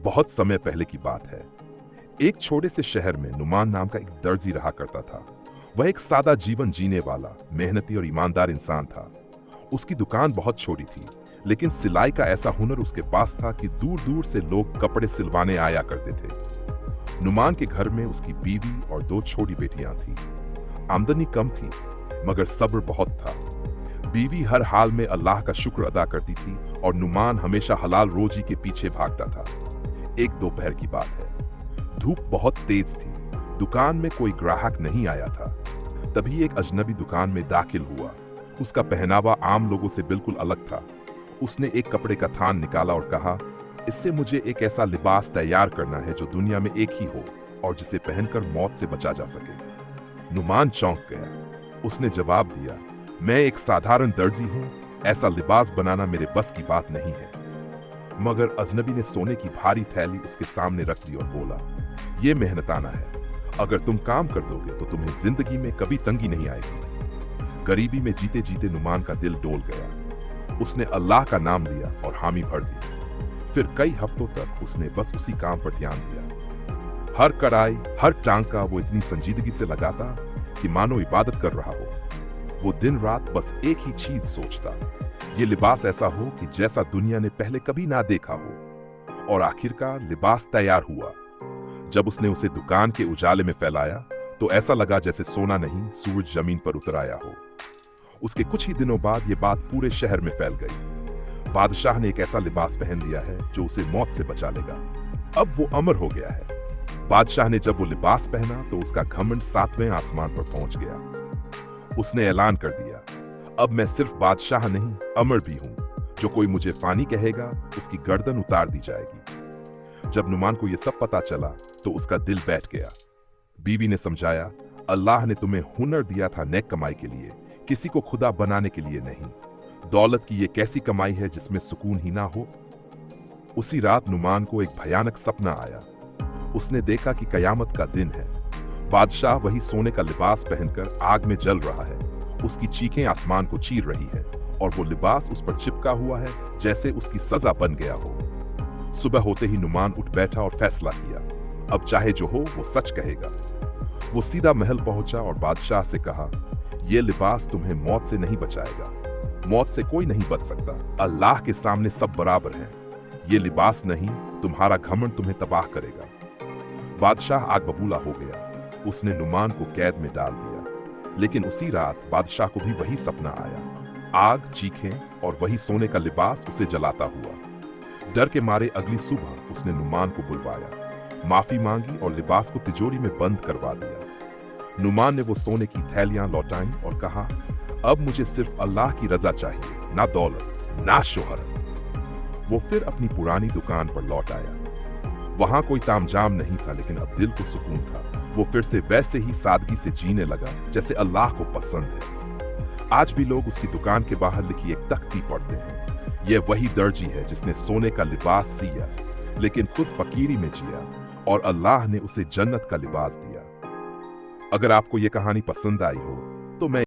बहुत समय पहले की बात है। एक छोटे से शहर में नुमान नाम का एक दर्जी रहा करता था। वह एक सादा जीवन जीने वाला, मेहनती और ईमानदार इंसान था। उसकी दुकान बहुत छोटी थी, लेकिन सिलाई का ऐसा हुनर उसके पास था कि दूर दूर से लोग कपड़े सिलवाने आया करते थे। नुमान के घर में उसकी बीवी और दो छोटी बेटियां थीं। आमदनी कम थी, मगर सब्र बहुत था। बीवी हर हाल में अल्लाह का शुक्र अदा करती थी और नुमान हमेशा हलाल रोजी के पीछे भागता था। एक दोपहर की बात है। धूप बहुत तेज थी। दुकान में कोई ग्राहक नहीं आया था। तभी एक अजनबी दुकान में दाखिल हुआ। उसका पहनावा आम लोगों से बिल्कुल अलग था। उसने एक कपड़े का थान निकाला और कहा, इससे मुझे एक ऐसा लिबास तैयार करना है जो दुनिया में एक ही हो और जिसे पहनकर मौत से बचा जा सके। नुमान चौंक गया। उसने जवाब दिया, मैं एक साधारण दर्जी हूं, ऐसा लिबास बनाना मेरे बस की बात नहीं है। मगर अजनबी ने सोने की भारी थैली उसके सामने रख दी और बोला, यह मेहनताना है। अगर तुम काम कर दोगे तो तुम्हें जिंदगी में कभी तंगी नहीं आएगी। गरीबी में जीते जीते नुमान का दिल डोल गया। उसने अल्लाह का नाम लिया और हामी भर दी। फिर कई हफ्तों तक उसने बस उसी काम पर ध्यान दिया। हर कढ़ाई, हर टांका वो इतनी संजीदगी से लगाता कि मानो इबादत कर रहा हो। वो दिन रात बस एक ही चीज सोचता, ये लिबास ऐसा हो कि जैसा दुनिया ने पहले कभी ना देखा हो। और आखिरकार लिबास तैयार हुआ। जब उसने उसे दुकान के उजाले में फैलाया तो ऐसा लगा जैसे सोना नहीं, सूरज जमीन पर उतर आया हो। उसके कुछ ही दिनों बाद ये बात पूरे शहर में फैल गई। बादशाह ने एक ऐसा लिबास पहन लिया है जो उसे मौत से बचा लेगा। अब वो अमर हो गया है। बादशाह ने जब वो लिबास पहना तो उसका घमंड 7वें आसमान पर पहुंच गया। उसने ऐलान कर दिया, अब मैं सिर्फ बादशाह नहीं, अमर भी हूं। जो कोई मुझे फानी कहेगा उसकी गर्दन उतार दी जाएगी। जब नुमान को यह सब पता चला तो उसका दिल बैठ गया। बीवी ने समझाया, अल्लाह ने तुम्हें हुनर दिया था नेक कमाई के लिए, किसी को खुदा बनाने के लिए नहीं। दौलत की ये कैसी कमाई है जिसमें सुकून ही ना हो। उसी रात नुमान को एक भयानक सपना आया। उसने देखा कि कयामत का दिन है। बादशाह वही सोने का लिबास पहनकर आग में जल रहा है। उसकी चीखें आसमान को चीर रही है और वो लिबास उस पर चिपका हुआ है जैसे उसकी सजा बन गया हो। सुबह होते ही नुमान उठ बैठा और फैसला किया, अब चाहे जो हो वो सच कहेगा। वो सीधा महल पहुंचा और बादशाह से कहा, यह लिबास तुम्हें मौत से नहीं बचाएगा। मौत से कोई नहीं बच सकता। अल्लाह के सामने सब बराबर हैं। ये लिबास नहीं, तुम्हारा घमंड तुम्हें तबाह करेगा। बादशाह आग बबूला हो गया। उसने नुमान को कैद में डाल दिया। लेकिन उसी रात बादशाह को भी वही सपना आया। आग, चीखें और वही सोने का लिबास उसे जलाता हुआ। डर के मारे अगली सुबह उसने नुमान को बुलवाया, माफी मांगी और लिबास को तिजोरी में बंद करवा दिया। नुमान ने वो सोने की थैलियां लौटाई और कहा, अब मुझे सिर्फ अल्लाह की रजा चाहिए, ना दौलत, ना शोहरत। वो फिर अपनी पुरानी दुकान पर लौट आया। वहां कोई तामझाम नहीं था, लेकिन अब दिल को सुकून था। वो फिर से वैसे ही सादगी से जीने लगा जैसे अल्लाह को पसंद है। आज भी लोग उसकी दुकान के बाहर लिखी एक तख्ती पढ़ते हैं, यह वही दर्जी है जिसने सोने का लिबास सिया, लेकिन खुद फकीरी में जिया और अल्लाह ने उसे जन्नत का लिबास दिया। अगर आपको यह कहानी पसंद आई हो तो मैं